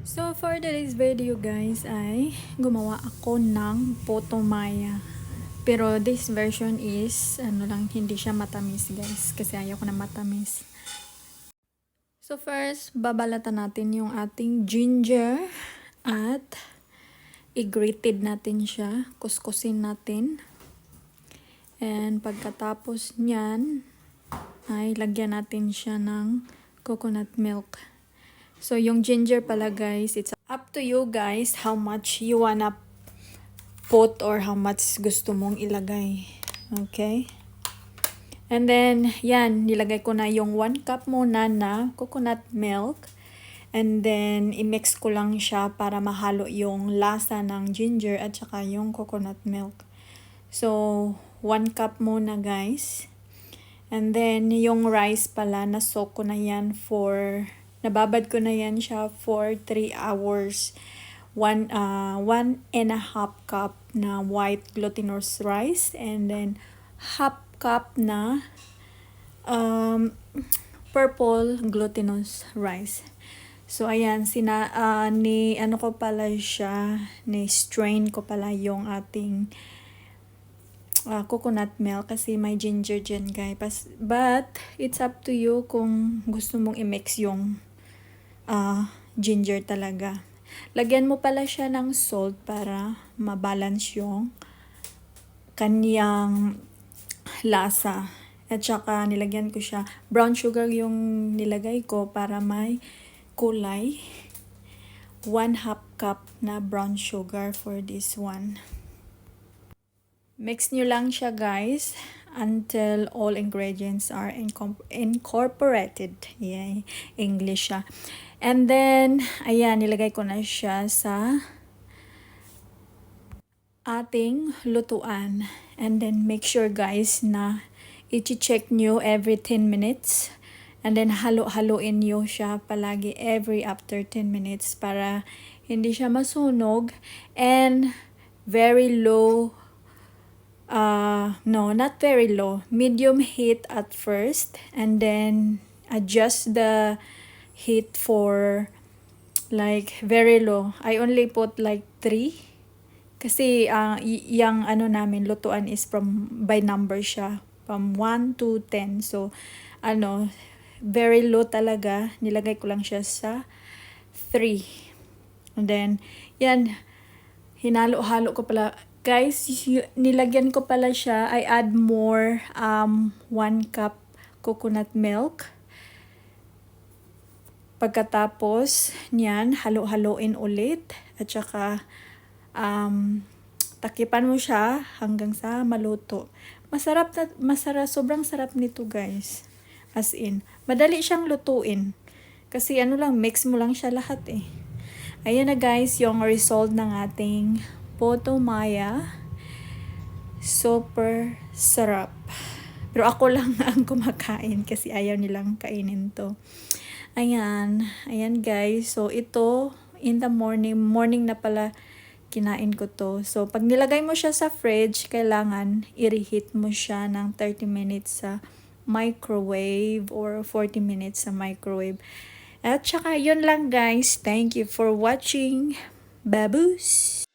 So for today's video guys ay gumawa ako ng Potomaya. Pero this version is hindi siya matamis guys kasi ayaw ko na matamis. So first babalatan natin yung ating ginger at i-grated natin siya, kuskusin natin. And pagkatapos niyan ay lagyan natin siya ng coconut milk. So, yung ginger pala guys, it's up to you guys how much you wanna put or how much gusto mong ilagay. Okay? And then, yan, nilagay ko na yung 1 cup muna na coconut milk. And then, i-mix ko lang siya para mahalo yung lasa ng ginger at saka yung coconut milk. So, 1 cup muna guys. And then, yung rice pala, na-soak ko na yan nababad ko na yan siya for 3 hours. 1.5 cup na white glutinous rice and then half cup na purple glutinous rice. So ayan, ko pala siya, ni-strain ko pala yung ating coconut milk kasi may ginger dyan guys. But it's up to you kung gusto mong i-mix yung ginger talaga. Lagyan mo pala siya ng salt para mabalance yung kanyang lasa. At saka nilagyan ko siya, brown sugar yung nilagay ko para may kulay. 1/2 cup na brown sugar for this one. Mix nyo lang siya guys until all ingredients are incorporated. Yay, English siya. And then, ayan, nilagay ko na siya sa ating lutuan. And then, make sure guys na i-check nyo every 10 minutes. And then, halo-haloin nyo siya palagi every after 10 minutes para hindi siya masunog. And, very low, no, not very low. Medium heat at first. And then, adjust the heat for like very low. I only put like 3 kasi yung namin lutuan is by number siya, from 1 to 10. So very low talaga, nilagay ko lang siya sa 3. And then yan, hinalo-halo ko pala guys, nilagyan ko pala siya. I add more 1 cup coconut milk. Pagkatapos niyan, halo-haloin ulit at saka takipan mo siya hanggang sa maluto. Sobrang sarap nito guys. As in, madali siyang lutuin. Kasi mix mo lang siya lahat eh. Ayan na guys, yung result ng ating Potomaya. Super sarap. Pero ako lang ang kumakain kasi ayaw nilang kainin to. Ayan guys. So ito, in the morning na pala kinain ko to. So pag nilagay mo siya sa fridge, kailangan i-reheat mo siya ng 30 minutes sa microwave or 40 minutes sa microwave. At saka yun lang guys. Thank you for watching. Baboos!